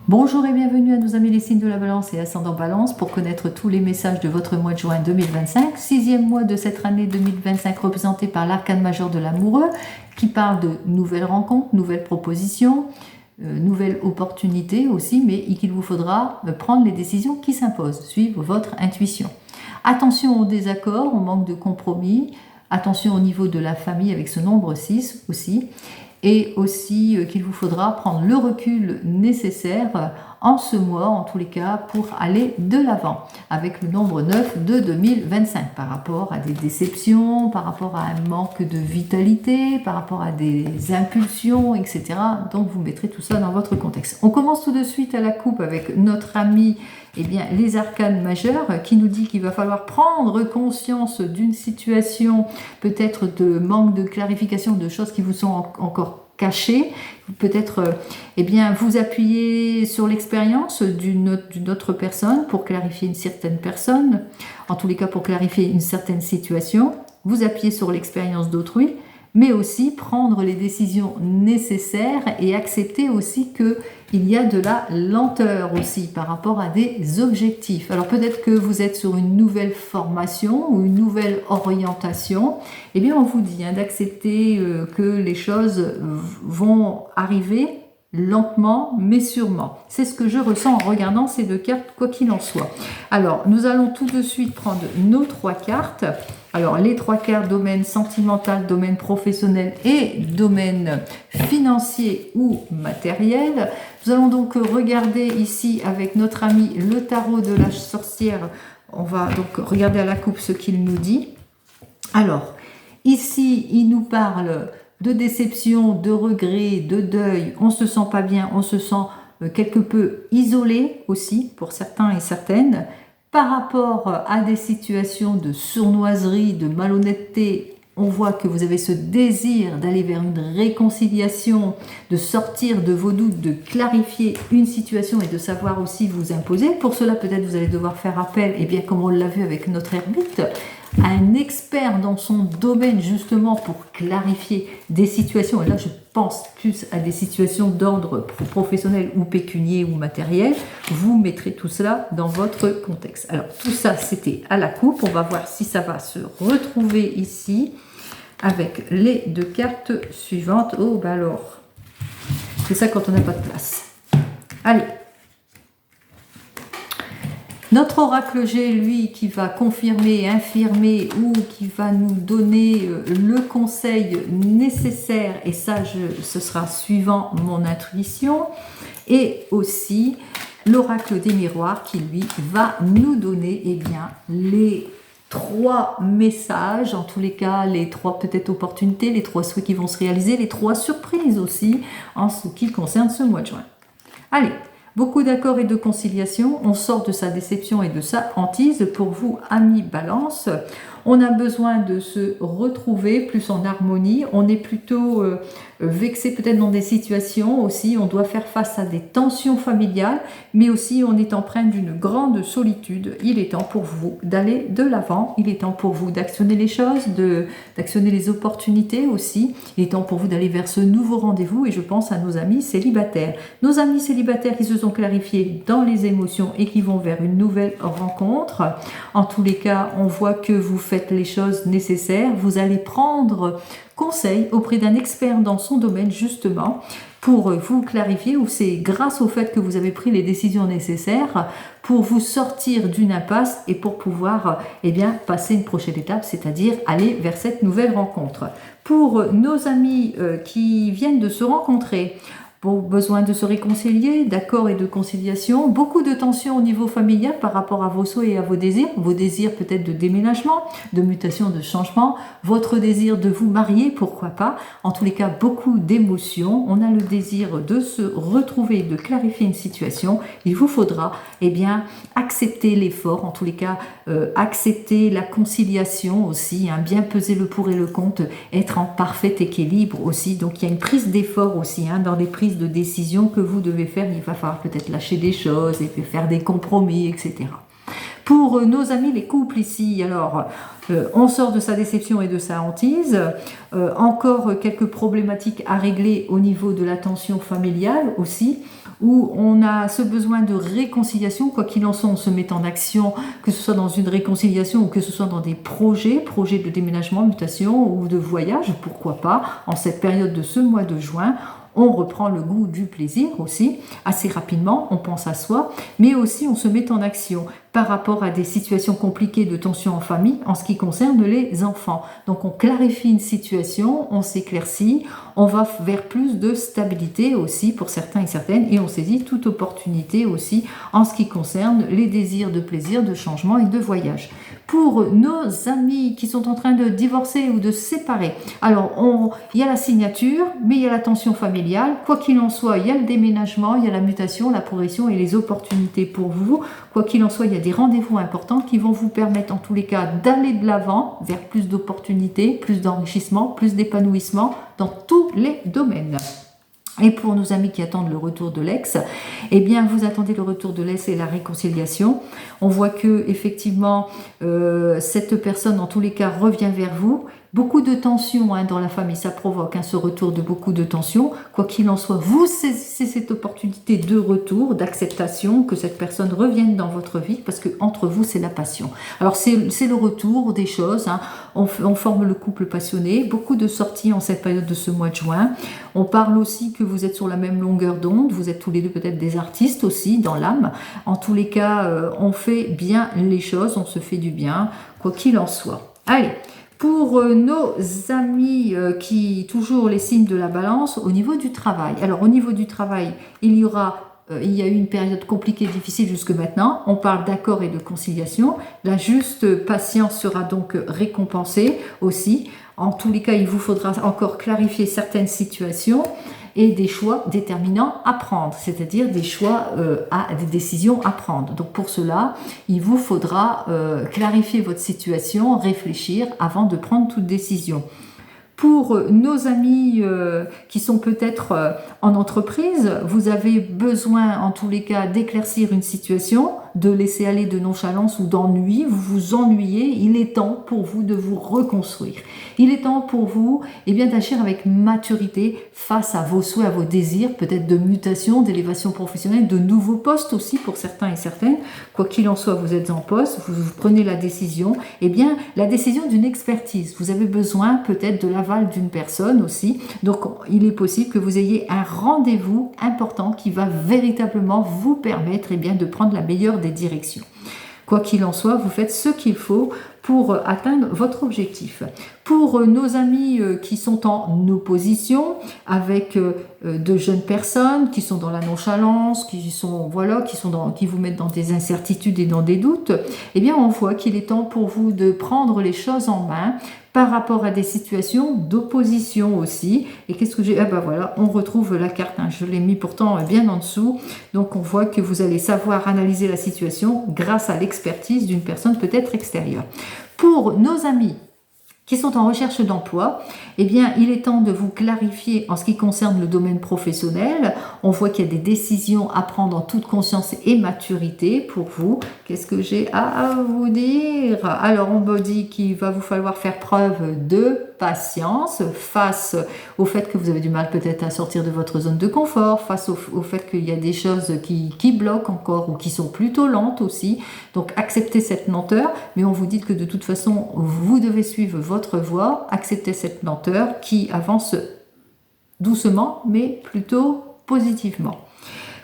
Bonjour et bienvenue à nos amis les signes de la Balance et ascendant Balance pour connaître tous les messages de votre mois de juin 2025, sixième mois de cette année 2025 représenté par l'arcane majeur de l'amoureux qui parle de nouvelles rencontres, nouvelles propositions, nouvelles opportunités aussi, mais qu'il vous faudra prendre les décisions qui s'imposent, suivre votre intuition. Attention aux désaccords, au manque de compromis, attention au niveau de la famille avec ce nombre 6 aussi. Et aussi qu'il vous faudra prendre le recul nécessaire en ce mois, en tous les cas, pour aller de l'avant, avec le nombre 9 de 2025, par rapport à des déceptions, par rapport à un manque de vitalité, par rapport à des impulsions, etc. Donc vous mettrez tout ça dans votre contexte. On commence tout de suite à la coupe avec notre ami, les arcanes majeurs, qui nous dit qu'il va falloir prendre conscience d'une situation, peut-être de manque de clarification, de choses qui vous sont encore cachées. Peut-être vous appuyer sur l'expérience d'une autre personne pour clarifier une certaine personne, en tous les cas pour clarifier une certaine situation. Vous appuyez sur l'expérience d'autrui, mais aussi prendre les décisions nécessaires et accepter aussi qu'il y a de la lenteur aussi par rapport à des objectifs. Alors peut-être que vous êtes sur une nouvelle formation ou une nouvelle orientation, on vous dit d'accepter que les choses vont arriver lentement mais sûrement. C'est ce que je ressens en regardant ces deux cartes, quoi qu'il en soit. Alors, nous allons tout de suite prendre nos trois cartes. Alors, les trois cartes, domaine sentimental, domaine professionnel et domaine financier ou matériel. Nous allons donc regarder ici avec notre ami le tarot de la sorcière. On va donc regarder à la coupe ce qu'il nous dit. Alors, ici, il nous parle de déception, de regret, de deuil. On ne se sent pas bien, on se sent quelque peu isolé aussi pour certains et certaines. Par rapport à des situations de sournoiserie, de malhonnêteté, on voit que vous avez ce désir d'aller vers une réconciliation, de sortir de vos doutes, de clarifier une situation et de savoir aussi vous imposer. Pour cela, peut-être vous allez devoir faire appel, comme on l'a vu avec notre ermite, à un expert dans son domaine justement pour clarifier des situations. Et là, je pense plus à des situations d'ordre professionnel ou pécunier ou matériel. Vous mettrez tout cela dans votre contexte. Alors, tout ça, c'était à la coupe. On va voir si ça va se retrouver ici avec les deux cartes suivantes. Oh, alors, c'est ça quand on n'a pas de place. Allez. Notre oracle G, lui, qui va confirmer, infirmer ou qui va nous donner le conseil nécessaire, et ça, ce sera suivant mon intuition, et aussi l'oracle des miroirs qui, lui, va nous donner les trois messages, en tous les cas, les trois peut-être opportunités, les trois souhaits qui vont se réaliser, les trois surprises aussi, en ce qui concerne ce mois de juin. Allez! Beaucoup d'accords et de conciliation, on sort de sa déception et de sa hantise. Pour vous, amis Balance, on a besoin de se retrouver plus en harmonie. On est plutôt vexé peut-être dans des situations aussi. On doit faire face à des tensions familiales, mais aussi on est empreint d'une grande solitude. Il est temps pour vous d'aller de l'avant. Il est temps pour vous d'actionner les choses, d'actionner les opportunités aussi. Il est temps pour vous d'aller vers ce nouveau rendez-vous et je pense à nos amis célibataires. Nos amis célibataires qui se sont clarifiés dans les émotions et qui vont vers une nouvelle rencontre. En tous les cas, on voit que vous faites les choses nécessaires. Vous allez prendre conseil auprès d'un expert dans son domaine justement pour vous clarifier, ou c'est grâce au fait que vous avez pris les décisions nécessaires pour vous sortir d'une impasse et pour pouvoir passer une prochaine étape, c'est-à-dire aller vers cette nouvelle rencontre. Pour nos amis qui viennent de se rencontrer, besoin de se réconcilier, d'accords et de conciliation, beaucoup de tensions au niveau familial par rapport à vos souhaits et à vos désirs peut-être de déménagement, de mutation, de changement, votre désir de vous marier, pourquoi pas, en tous les cas beaucoup d'émotions, on a le désir de se retrouver, de clarifier une situation, il vous faudra accepter l'effort, en tous les cas accepter la conciliation aussi, bien peser le pour et le contre, être en parfait équilibre aussi, donc il y a une prise d'effort aussi dans les prises de décision que vous devez faire. Il va falloir peut-être lâcher des choses et faire des compromis, etc. Pour nos amis les couples ici, alors on sort de sa déception et de sa hantise, encore quelques problématiques à régler au niveau de la tension familiale aussi, où on a ce besoin de réconciliation, quoi qu'il en soit, on se met en action, que ce soit dans une réconciliation ou que ce soit dans des projets de déménagement, mutation ou de voyage, pourquoi pas, en cette période de ce mois de juin. On reprend le goût du plaisir aussi, assez rapidement, on pense à soi, mais aussi on se met en action par rapport à des situations compliquées de tension en famille en ce qui concerne les enfants. Donc on clarifie une situation, on s'éclaircit, on va vers plus de stabilité aussi pour certains et certaines, et on saisit toute opportunité aussi en ce qui concerne les désirs de plaisir, de changement et de voyage. Pour nos amis qui sont en train de divorcer ou de se séparer, alors il y a la signature, mais il y a la tension familiale. Quoi qu'il en soit, il y a le déménagement, il y a la mutation, la progression et les opportunités pour vous. Quoi qu'il en soit, il y a des rendez-vous importants qui vont vous permettre en tous les cas d'aller de l'avant vers plus d'opportunités, plus d'enrichissement, plus d'épanouissement dans tous les domaines. Et pour nos amis qui attendent le retour de l'ex, eh bien vous attendez le retour de l'ex et la réconciliation. On voit que effectivement cette personne en tous les cas revient vers vous. Beaucoup de tensions dans la famille, ça provoque ce retour de beaucoup de tensions. Quoi qu'il en soit, vous saisissez cette opportunité de retour, d'acceptation, que cette personne revienne dans votre vie, parce que entre vous, c'est la passion. Alors c'est le retour des choses, on forme le couple passionné, beaucoup de sorties en cette période de ce mois de juin. On parle aussi que vous êtes sur la même longueur d'onde, vous êtes tous les deux peut-être des artistes aussi, dans l'âme. En tous les cas, on fait bien les choses, on se fait du bien, quoi qu'il en soit. Allez, pour nos amis qui, toujours les signes de la balance, au niveau du travail. Alors au niveau du travail, il y a eu une période compliquée, difficile jusque maintenant. On parle d'accord et de conciliation. La juste patience sera donc récompensée aussi. En tous les cas, il vous faudra encore clarifier certaines situations et des choix déterminants à prendre, c'est-à-dire des choix, des décisions à prendre. Donc pour cela, il vous faudra clarifier votre situation, réfléchir avant de prendre toute décision. Pour nos amis qui sont peut-être en entreprise, vous avez besoin en tous les cas d'éclaircir une situation, de laisser aller de nonchalance ou d'ennui, vous vous ennuyez, il est temps pour vous de vous reconstruire. Il est temps pour vous d'agir avec maturité face à vos souhaits, à vos désirs, peut-être de mutation, d'élévation professionnelle, de nouveaux postes aussi pour certains et certaines. Quoi qu'il en soit, vous êtes en poste, vous prenez la décision, la décision d'une expertise. Vous avez besoin peut-être de l'aval d'une personne aussi, donc il est possible que vous ayez un rendez-vous important qui va véritablement vous permettre de prendre la meilleure des directions. Quoi qu'il en soit, vous faites ce qu'il faut pour atteindre votre objectif. Pour nos amis qui sont en opposition avec de jeunes personnes qui sont dans la nonchalance, qui vous mettent dans des incertitudes et dans des doutes, on voit qu'il est temps pour vous de prendre les choses en main par rapport à des situations d'opposition aussi. Et qu'est-ce que j'ai ? On retrouve la carte, je l'ai mis pourtant bien en dessous. Donc on voit que vous allez savoir analyser la situation grâce à l'expertise d'une personne peut-être extérieure. Pour nos amis qui sont en recherche d'emploi, il est temps de vous clarifier en ce qui concerne le domaine professionnel. On voit qu'il y a des décisions à prendre en toute conscience et maturité pour vous. Qu'est-ce que j'ai à vous dire ? Alors, on me dit qu'il va vous falloir faire preuve de patience face au fait que vous avez du mal peut-être à sortir de votre zone de confort, face au fait qu'il y a des choses qui bloquent encore ou qui sont plutôt lentes aussi. Donc, acceptez cette lenteur, mais on vous dit que de toute façon, vous devez suivre votre voie, acceptez cette lenteur qui avance doucement, mais plutôt positivement.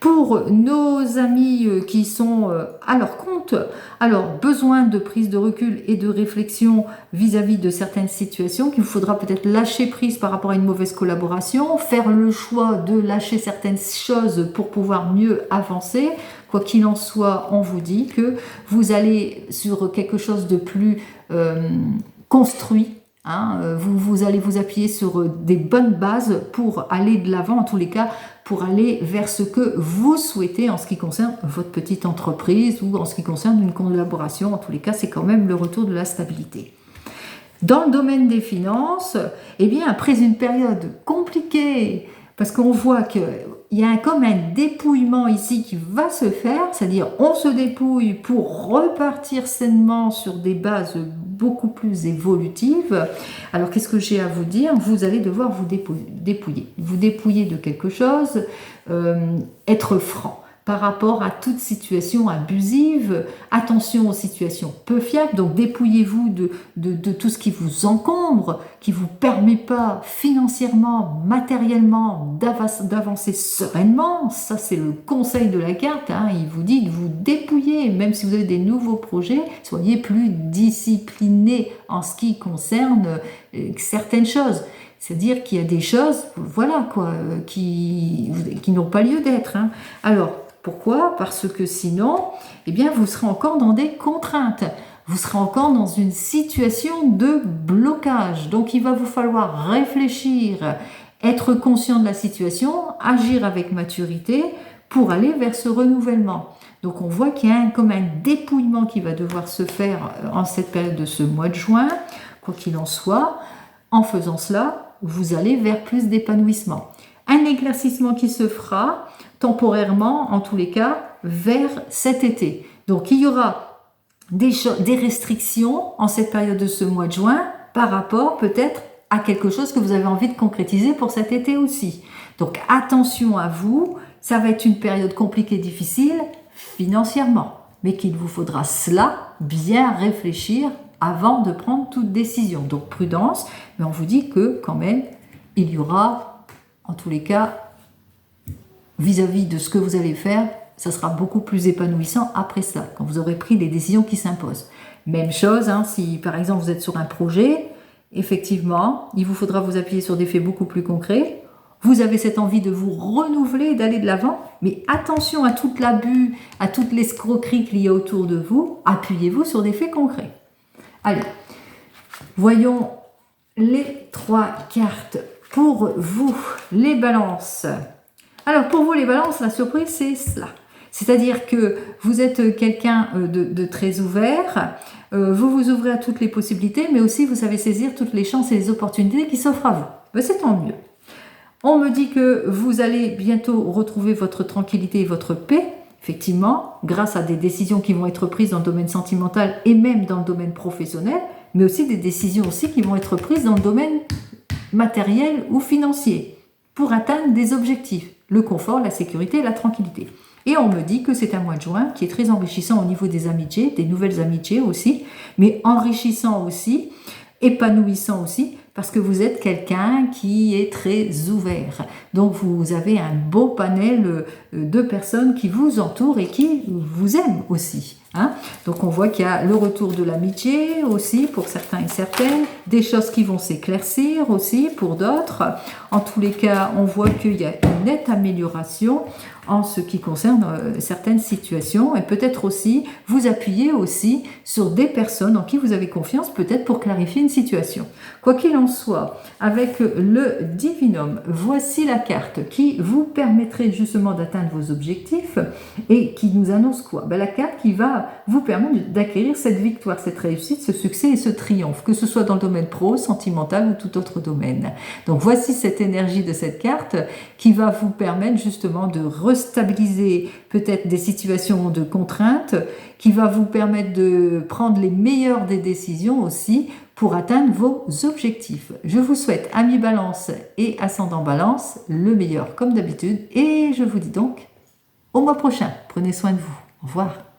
Pour nos amis qui sont à leur compte, alors besoin de prise de recul et de réflexion vis-à-vis de certaines situations qu'il vous faudra peut-être lâcher prise par rapport à une mauvaise collaboration, faire le choix de lâcher certaines choses pour pouvoir mieux avancer. Quoi qu'il en soit, on vous dit que vous allez sur quelque chose de plus construit. Vous allez vous appuyer sur des bonnes bases pour aller de l'avant, en tous les cas, pour aller vers ce que vous souhaitez en ce qui concerne votre petite entreprise ou en ce qui concerne une collaboration. En tous les cas, c'est quand même le retour de la stabilité. Dans le domaine des finances, après une période compliquée, parce qu'on voit qu'il y a comme un dépouillement dépouillement ici qui va se faire, c'est-à-dire on se dépouille pour repartir sainement sur des bases beaucoup plus évolutives. Alors qu'est-ce que j'ai à vous dire? Vous allez devoir vous dépouiller. Vous dépouiller de quelque chose, être franc par rapport à toute situation abusive. Attention aux situations peu fiables, donc dépouillez-vous de tout ce qui vous encombre, qui ne vous permet pas financièrement, matériellement d'avancer sereinement. Ça, c'est le conseil de la carte, hein. Il vous dit de vous dépouiller, même si vous avez des nouveaux projets, soyez plus discipliné en ce qui concerne certaines choses. C'est-à-dire qu'il y a des choses, voilà quoi, qui n'ont pas lieu d'être, hein. Alors, pourquoi? Parce que sinon, eh bien, vous serez encore dans des contraintes. Vous serez encore dans une situation de blocage. Donc, il va vous falloir réfléchir, être conscient de la situation, agir avec maturité pour aller vers ce renouvellement. Donc, on voit qu'il y a comme un dépouillement qui va devoir se faire en cette période de ce mois de juin. Quoi qu'il en soit, en faisant cela, vous allez vers plus d'épanouissement. Un éclaircissement qui se fera temporairement, en tous les cas, vers cet été. Donc, il y aura des restrictions en cette période de ce mois de juin par rapport peut-être à quelque chose que vous avez envie de concrétiser pour cet été aussi. Donc, attention à vous, ça va être une période compliquée, difficile financièrement, mais qu'il vous faudra cela bien réfléchir avant de prendre toute décision. Donc, prudence, mais on vous dit que quand même, il y aura, en tous les cas, vis-à-vis de ce que vous allez faire, ça sera beaucoup plus épanouissant après ça, quand vous aurez pris les décisions qui s'imposent. Même chose, hein, si par exemple vous êtes sur un projet, effectivement, il vous faudra vous appuyer sur des faits beaucoup plus concrets. Vous avez cette envie de vous renouveler, d'aller de l'avant, mais attention à tout l'abus, à toute l'escroquerie qu'il y a autour de vous, appuyez-vous sur des faits concrets. Allez, voyons les 3 cartes pour vous, les balances. Alors pour vous les balances, la surprise c'est cela. C'est-à-dire que vous êtes quelqu'un de très ouvert, vous vous ouvrez à toutes les possibilités, mais aussi vous savez saisir toutes les chances et les opportunités qui s'offrent à vous. Ben, c'est tant mieux. On me dit que vous allez bientôt retrouver votre tranquillité et votre paix, effectivement, grâce à des décisions qui vont être prises dans le domaine sentimental et même dans le domaine professionnel, mais aussi des décisions aussi qui vont être prises dans le domaine matériel ou financier pour atteindre des objectifs, le confort, la sécurité, la tranquillité. Et on me dit que c'est un mois de juin qui est très enrichissant au niveau des amitiés, des nouvelles amitiés aussi, mais enrichissant aussi, épanouissant aussi, parce que vous êtes quelqu'un qui est très ouvert. Donc vous avez un beau panel de personnes qui vous entourent et qui vous aiment aussi. Hein? Donc on voit qu'il y a le retour de l'amitié aussi pour certains et certaines, des choses qui vont s'éclaircir aussi pour d'autres. En tous les cas, on voit qu'il y a une nette amélioration en ce qui concerne certaines situations et peut-être aussi vous appuyer aussi sur des personnes en qui vous avez confiance peut-être pour clarifier une situation. Quoi qu'il en soit, avec le Divinum, voici la carte qui vous permettrait justement d'atteindre vos objectifs et qui nous annonce quoi? Ben, la carte qui va vous permettre d'acquérir cette victoire, cette réussite, ce succès et ce triomphe, que ce soit dans le domaine pro, sentimental ou tout autre domaine. Donc voici cette énergie de cette carte qui va vous permettre justement de restabiliser peut-être des situations de contrainte, qui va vous permettre de prendre les meilleures des décisions aussi pour atteindre vos objectifs. Je vous souhaite, amis Balance et ascendant Balance, le meilleur comme d'habitude et je vous dis donc au mois prochain. Prenez soin de vous. Au revoir.